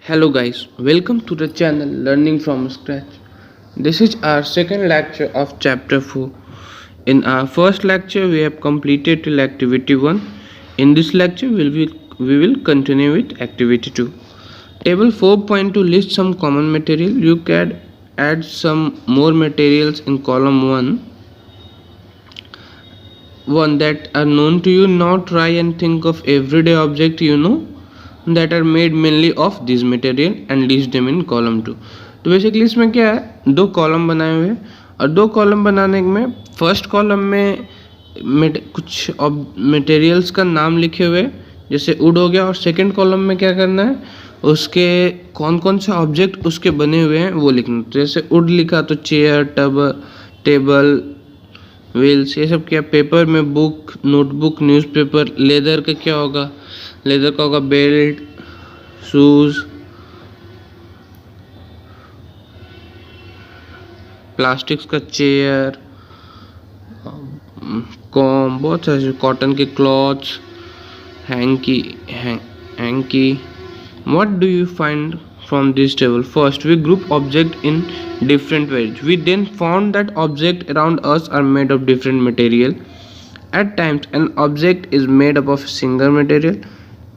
Hello guys, welcome to the channel Learning from Scratch. This is our second lecture of chapter 4. In our first lecture we have completed till activity 1. In this lecture we will continue with activity 2. Table 4.2 lists some common material. You can add some more materials in column 1 that are known to you. Now try and think of everyday object you know that are made mainly of this material and list them in column 2. तो basically इसमें क्या है, दो column बनाए हुए हैं और दो कॉलम बनाने में फर्स्ट कॉलम में कुछ मटेरियल्स का नाम लिखे हुए जैसे वुड हो गया, और सेकंड कॉलम में क्या करना है, उसके कौन कौन से ऑब्जेक्ट उसके बने हुए हैं वो लिखना। तो जैसे वुड लिखा तो चेयर, टेबल, व्हील्स, ये सब क्या। पेपर में बुक, नोटबुक, न्यूज़पेपर। लेदर का क्या होगा, लेदर का होगा बेल्ट, शूज। प्लास्टिक्स का चेयर, कॉम, बहुत सारे। कॉटन के clothes, hanky. What do you find from this table? First, we group object in different ways. We then found that objects around us are made of different material. At times, an object is made up of a single material.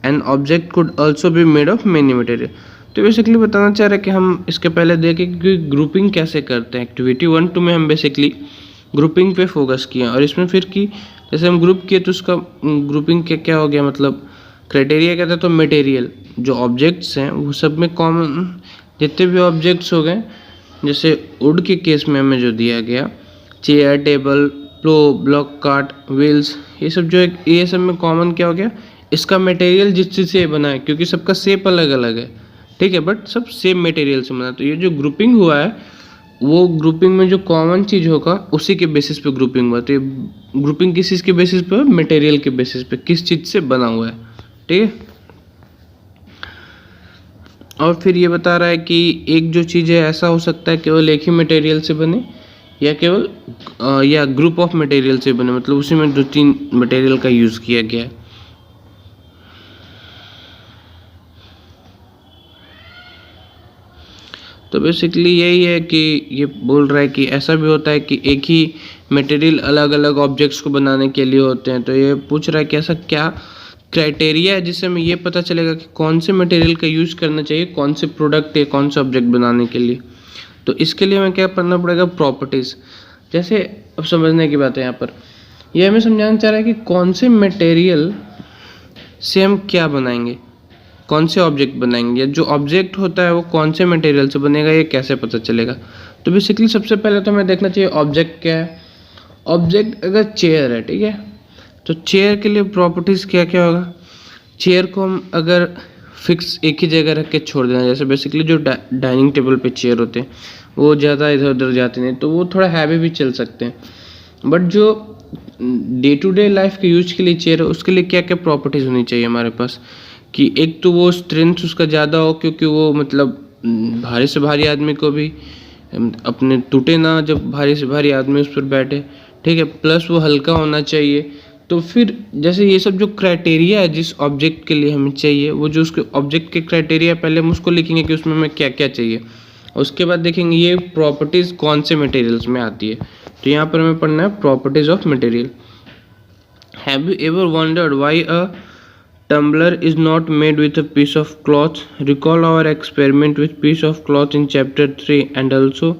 An object could also be made of many material. तो basically बताना चाह रहे हैं कि हम इसके पहले देखें कि ग्रुपिंग कैसे करते हैं। एक्टिविटी 1-2 में हम बेसिकली ग्रुपिंग पे फोकस किए और इसमें फिर कि जैसे हम ग्रुप किए तो उसका ग्रुपिंग क्या हो गया, मतलब क्राइटेरिया क्या था। तो मटेरियल जो ऑब्जेक्ट्स हैं वो सब में कॉमन जितने भी ऑब्जेक्ट्स हो गए, जैसे वुड के केस में हमें जो दिया गया चेयर, टेबल, प्लो, ब्लॉक, कार्ट, व्हील्स, ये सब जो है ये सब में कॉमन क्या हो गया, इसका मटेरियल जिस चीज़ से बना है, क्योंकि सबका शेप अलग अलग है, ठीक है, बट सब सेम मटेरियल से बना। तो ये जो ग्रुपिंग हुआ है वो ग्रुपिंग में जो कॉमन चीज़ होगा उसी के बेसिस पे ग्रुपिंग हुआ। तो ये ग्रुपिंग किस चीज़ के बेसिस पे, मटेरियल के बेसिस पे, किस चीज़ से बना हुआ है, ठीक है। और फिर ये बता रहा है कि एक जो चीज़ है ऐसा हो सकता है केवल एक ही मटेरियल से बने या केवल या ग्रुप ऑफ मटेरियल से बने, मतलब उसी में 2-3 मटेरियल का यूज़ किया गया है। तो बेसिकली यही है कि ये बोल रहा है कि ऐसा भी होता है कि एक ही मटेरियल अलग अलग ऑब्जेक्ट्स को बनाने के लिए होते हैं। तो ये पूछ रहा है कि ऐसा क्या क्राइटेरिया है जिससे हमें ये पता चलेगा कि कौन से मटेरियल का यूज़ करना चाहिए कौन से प्रोडक्ट या कौन से ऑब्जेक्ट बनाने के लिए। तो इसके लिए हमें क्या पढ़ना पड़ेगा, प्रॉपर्टीज़। जैसे अब समझने की बात है यहाँ पर, ये हमें समझाना चाह रहा है कि कौन से मटेरियल से हम क्या बनाएंगे, कौन से ऑब्जेक्ट बनाएंगे, या जो ऑब्जेक्ट होता है वो कौन से मटेरियल से बनेगा, ये कैसे पता चलेगा। तो बेसिकली सबसे पहले तो हमें देखना चाहिए ऑब्जेक्ट क्या है। ऑब्जेक्ट अगर चेयर है, ठीक है, तो चेयर के लिए प्रॉपर्टीज़ क्या क्या होगा। चेयर को हम अगर फिक्स एक ही जगह रख के छोड़ देना, जैसे बेसिकली जो डाइनिंग टेबल पे चेयर होते हैं वो ज़्यादा इधर उधर जाते नहीं, तो वो थोड़ा हैवी भी चल सकते हैं। बट जो डे टू डे लाइफ के यूज के लिए चेयर है उसके लिए क्या क्या प्रॉपर्टीज़ होनी चाहिए हमारे पास, कि एक तो वो स्ट्रेंथ उसका ज़्यादा हो, क्योंकि वो मतलब भारी से भारी आदमी को भी अपने टूटे ना जब भारी से भारी आदमी उस पर बैठे, ठीक है। प्लस वो हल्का होना चाहिए। तो फिर जैसे ये सब जो क्राइटेरिया है जिस ऑब्जेक्ट के लिए हमें चाहिए, वो जो उसके ऑब्जेक्ट के क्राइटेरिया पहले हम उसको लिखेंगे कि उसमें हमें क्या क्या चाहिए, उसके बाद देखेंगे ये प्रॉपर्टीज़ कौन से मटेरियल्स में आती है। तो यहाँ पर हमें पढ़ना है properties of material. Have you ever wondered why a tumbler is not made with a piece of cloth? Recall our experiment with piece of cloth in chapter 3 and also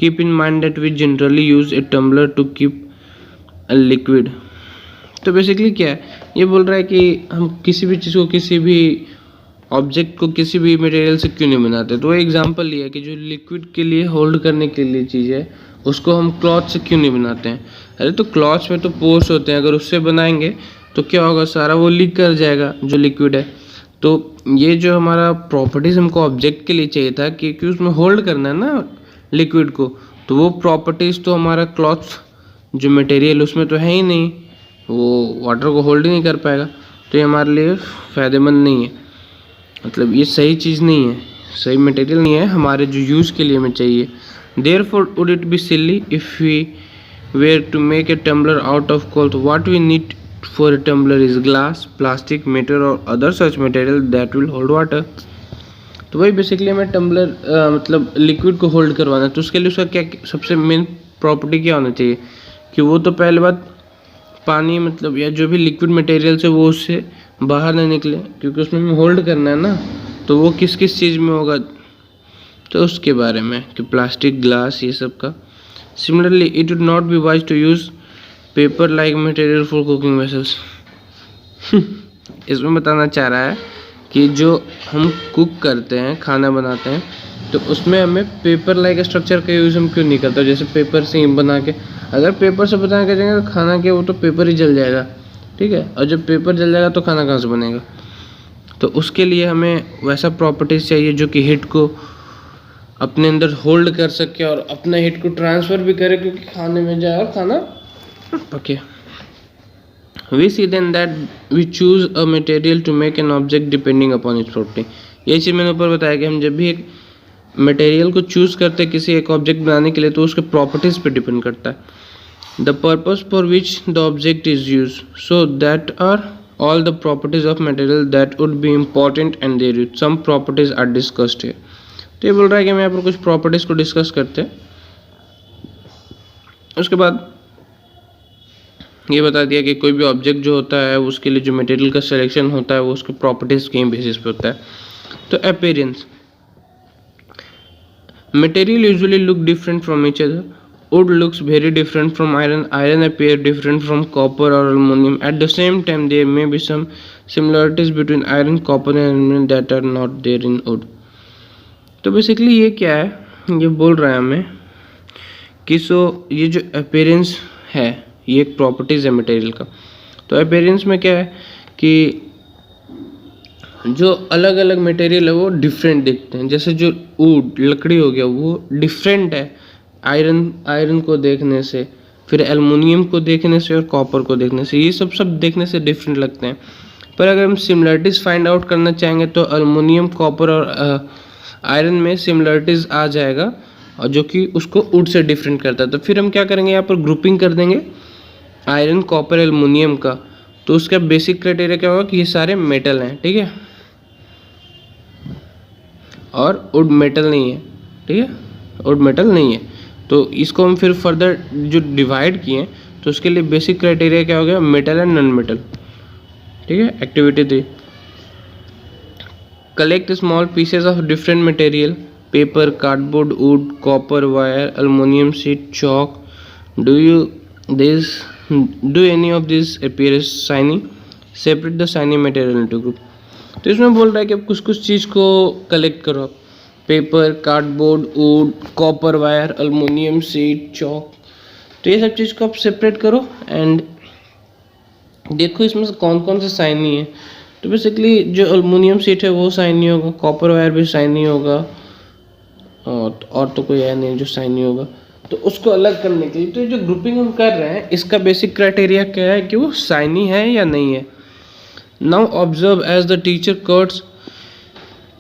keep in mind that we generally use a tumbler to keep a liquid. तो basically क्या है, ये बोल रहा है कि हम किसी भी चीज़ को, किसी भी ऑब्जेक्ट को किसी भी मटेरियल से क्यों नहीं बनाते। तो एग्जांपल लिया कि जो लिक्विड के लिए होल्ड करने के लिए चीज़ है उसको हम क्लॉथ से क्यों नहीं बनाते हैं। अरे तो क्लॉथ्स में तो पोर्स होते हैं, अगर उससे बनाएंगे तो क्या होगा, सारा वो लीक कर जाएगा जो लिक्विड है। तो ये जो हमारा प्रॉपर्टीज़ हमको ऑब्जेक्ट के लिए चाहिए था क्योंकि उसमें होल्ड करना है ना लिक्विड को, तो वो प्रॉपर्टीज़ तो हमारा क्लॉथ जो मटेरियल उसमें तो है ही नहीं, वो वाटर को होल्ड ही नहीं कर पाएगा। तो ये हमारे लिए फ़ायदेमंद नहीं है, मतलब ये सही चीज़ नहीं है, सही मटेरियल नहीं है हमारे जो यूज़ के लिए हमें चाहिए। Therefore would it be silly if we were to make a tumbler out of cloth. What we need for a tumbler is glass, plastic, metal or other such material that will hold water. तो वही basically हमें tumbler मतलब liquid को hold करवाना है, तो उसके लिए उसका क्या सबसे मेन प्रॉपर्टी क्या होना चाहिए कि वो तो पहले बात पानी मतलब या जो भी लिक्विड मटेरियल है वो उससे बाहर ना निकले, क्योंकि उसमें हमें होल्ड करना है ना, तो वो किस किस चीज़ में होगा, तो उसके बारे में कि प्लास्टिक, ग्लास, ये सब का। Similarly it would not be wise to use paper like material for cooking vessels. इसमें बताना चाह रहा है कि जो हम कुक करते हैं, खाना बनाते हैं, तो उसमें हमें पेपर लाइक स्ट्रक्चर का यूज़ हम क्यों नहीं करते, जैसे पेपर से ही बना के, अगर पेपर से बना के देंगे तो खाना क्या, वो तो पेपर ही जल जाएगा, ठीक है, और जब पेपर जल जाएगा तो खाना कहाँ से बनेगा। तो उसके लिए हमें वैसा प्रॉपर्टीज़ चाहिए जो कि हीट को अपने अंदर होल्ड कर सके और अपना हीट को ट्रांसफ़र भी करे, क्योंकि खाने में जाए और खाना पके। We see then that we choose a material to make an object depending upon its property। ये चीज़ मैंने ऊपर बताया कि हम जब भी एक मटेरियल को चूज़ करते हैं किसी एक ऑब्जेक्ट बनाने के लिए, तो उसके प्रॉपर्टीज़ पे डिपेंड करता है। The purpose for which the object is use, so that are all the properties of material that would be important and their use, some properties are discussed here। तो ये बोल रहा है कि हम यहाँ पर कुछ प्रॉपर्टीज़ को डिस्कस करते हैं। उसके बाद ये बता दिया कि कोई भी ऑब्जेक्ट जो होता है उसके लिए जो मटेरियल का सिलेक्शन होता है वो उसके प्रॉपर्टीज़ के बेसिस पे होता है। तो appearance, material usually look different from each other. Wood looks very different from iron. Iron appear different from copper or aluminum. At the same time, there may be some similarities between iron, copper and aluminum that are not there in wood। तो basically ये क्या है, ये बोल रहा है हमें कि ये जो अपीयरेंस है ये एक प्रॉपर्टीज़ है मटेरियल का। तो अपीयरेंस में क्या है कि जो अलग अलग मटेरियल है वो डिफरेंट दिखते हैं। जैसे जो वुड लकड़ी हो गया वो डिफरेंट है आयरन को देखने से, फिर एल्युमिनियम को देखने से और कॉपर को देखने से, ये सब देखने से डिफरेंट लगते हैं। पर अगर हम सिमिलरिटीज़ फाइंड आउट करना चाहेंगे तो एल्युमिनियम, कॉपर और आयरन में सिमिलरिटीज़ आ जाएगा, और जो कि उसको वुड से डिफरेंट करता है। तो फिर हम क्या करेंगे, यहाँ पर ग्रुपिंग कर देंगे आयरन, कॉपर, एल्युमिनियम का। तो उसका बेसिक क्राइटेरिया क्या होगा कि ये सारे मेटल हैं, ठीक है, और वुड मेटल नहीं है, ठीक है, वुड मेटल नहीं है। तो इसको हम फिर फर्दर जो डिवाइड किए तो उसके लिए बेसिक क्राइटेरिया क्या हो गया, मेटल एंड नॉन मेटल, ठीक है। Activity 3, collect small pieces of different material, paper, cardboard, would, copper wire, aluminium sheet, chalk. Do any of this appear shiny, separate the shiny material into group. तो इसमें बोल रहा है कि अब कुछ कुछ चीज़ को कलेक्ट करो, paper, cardboard, would, copper wire, aluminium sheet, chalk. तो ये सब चीज़ को आप सेपरेट करो एंड देखो इसमें से कौन कौन से शाइनी है। तो बेसिकली जो एल्युमिनियम शीट है वो शाइनी होगा, कॉपर वायर भी शाइनी होगा, और तो कोई है नहीं जो शाइनी होगा। तो उसको अलग करने के लिए तो जो ग्रुपिंग हम कर रहे हैं इसका बेसिक क्राइटेरिया क्या है कि वो शाइनी है या नहीं है। Now observe as the teacher cuts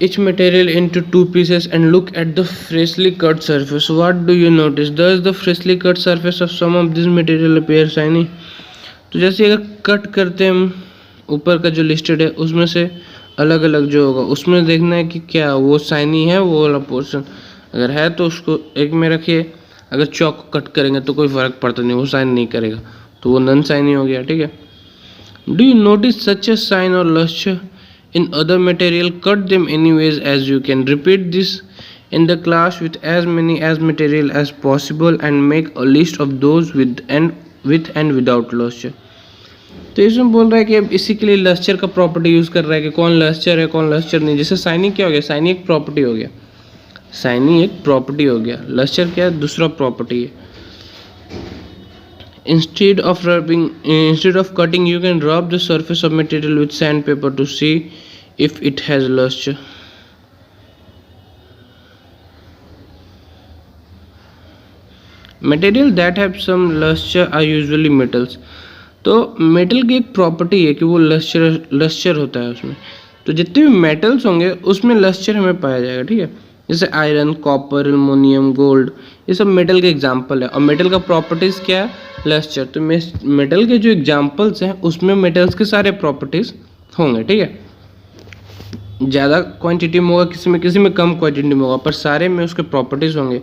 each material into two pieces and look at the freshly cut surface. What do you notice? Does the freshly cut surface of some of this material appear shiny? तो जैसे अगर cut करते हैं हम ऊपर का जो listed है उसमें से अलग अलग जो होगा उसमें देखना है कि क्या वो शाइनी है वो वाला पोर्शन। अगर है तो उसको एक में रखिए, अगर चॉक को कट करेंगे तो कोई फ़र्क पड़ता नहीं, वो शाइन नहीं करेगा, तो वो नॉन शाइनी हो गया, ठीक है। Do you notice such A shine और lustre in other material? Cut them anyways as you can. Repeat this in the class with as many as material as possible and make a list of those with and without luster। तो इसमें बोल रहा है कि अब इसी के लिए लस्टर का प्रॉपर्टी यूज़ कर रहा है कि कौन लस्टर है कौन लस्टर नहीं। जैसे शाइनी क्या हो गया, शाइनी एक प्रॉपर्टी हो गया, शाइनी एक प्रॉपर्टी हो गया, लस्टर क्या है, दूसरा प्रॉपर्टी है। Instead of cutting, you can rub the surface of material with sandpaper to see if it has luster। Material that have some luster are usually metals। तो मेटल की एक प्रॉपर्टी है कि वो लस्टर होता है उसमें। तो जितने भी मेटल्स होंगे उसमें लस्टर हमें पाया जाएगा, ठीक है। जैसे आयरन, कॉपर, एल्युमिनियम, गोल्ड, ये सब मेटल के एग्जाम्पल है। और मेटल का प्रॉपर्टीज़ क्या है, लस्टर। तो मेटल के जो एग्जाम्पल्स हैं उसमें मेटल्स के सारे प्रॉपर्टीज़ होंगे, ठीक है। ज़्यादा क्वांटिटी में होगा, किसी में कम क्वांटिटी में होगा, पर सारे में उसके प्रॉपर्टीज़ होंगे।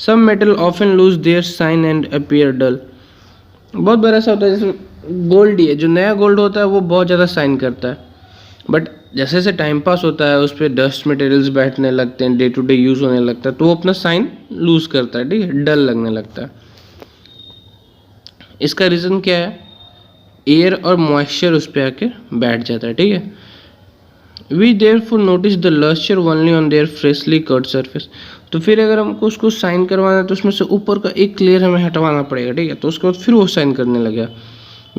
Some metal often lose their shine and appear dull. बहुत बार ऐसा होता है, जैसे गोल्ड ही है, जो नया गोल्ड होता है वो बहुत ज़्यादा साइन करता है, बट जैसे जैसे टाइम पास होता है उस पर डस्ट मटेरियल्स बैठने लगते हैं, डे टू डे यूज़ होने लगता है, तो वो अपना साइन लूज़ करता है, ठीक है, डल लगने लगता है। इसका रीज़न क्या है? एयर और मॉइस्चर उस पर आके बैठ जाता है, ठीक है। We therefore notice the lustre only on their freshly cut surface. तो फिर अगर हमको उसको साइन करवाना है तो उसमें से ऊपर का एक लेयर हमें हटवाना पड़ेगा, ठीक है, तो उसके बाद फिर वो साइन करने लगेगा।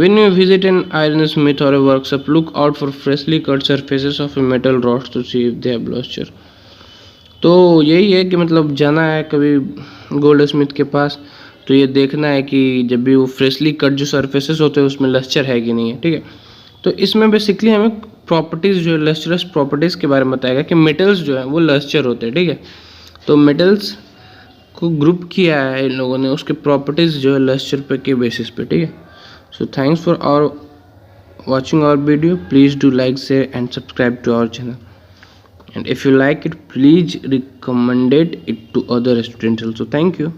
When you visit an ironsmith or a workshop, look out for freshly cut surfaces of metal rods to see if they have luster. तो यही है कि मतलब जाना है कभी गोल्ड स्मिथ के पास, तो ये देखना है कि जब भी वो फ्रेशली कट जो सरफेसेस होते हैं उसमें लस्चर है कि नहीं है, ठीक है। तो इसमें बेसिकली हमें प्रॉपर्टीज़ जो है, लस्टरस प्रॉपर्टीज़ के बारे में बताएगा कि मेटल्स जो है वो लस्चर होते हैं, ठीक है। तो मेटल्स को ग्रुप किया है इन लोगों ने उसके प्रॉपर्टीज़ जो है लस्चर पे के बेसिस पे, ठीक है। So thanks for watching our video. Please do like, share and subscribe to our channel. And if you like it, please recommend it to other students also. Thank you.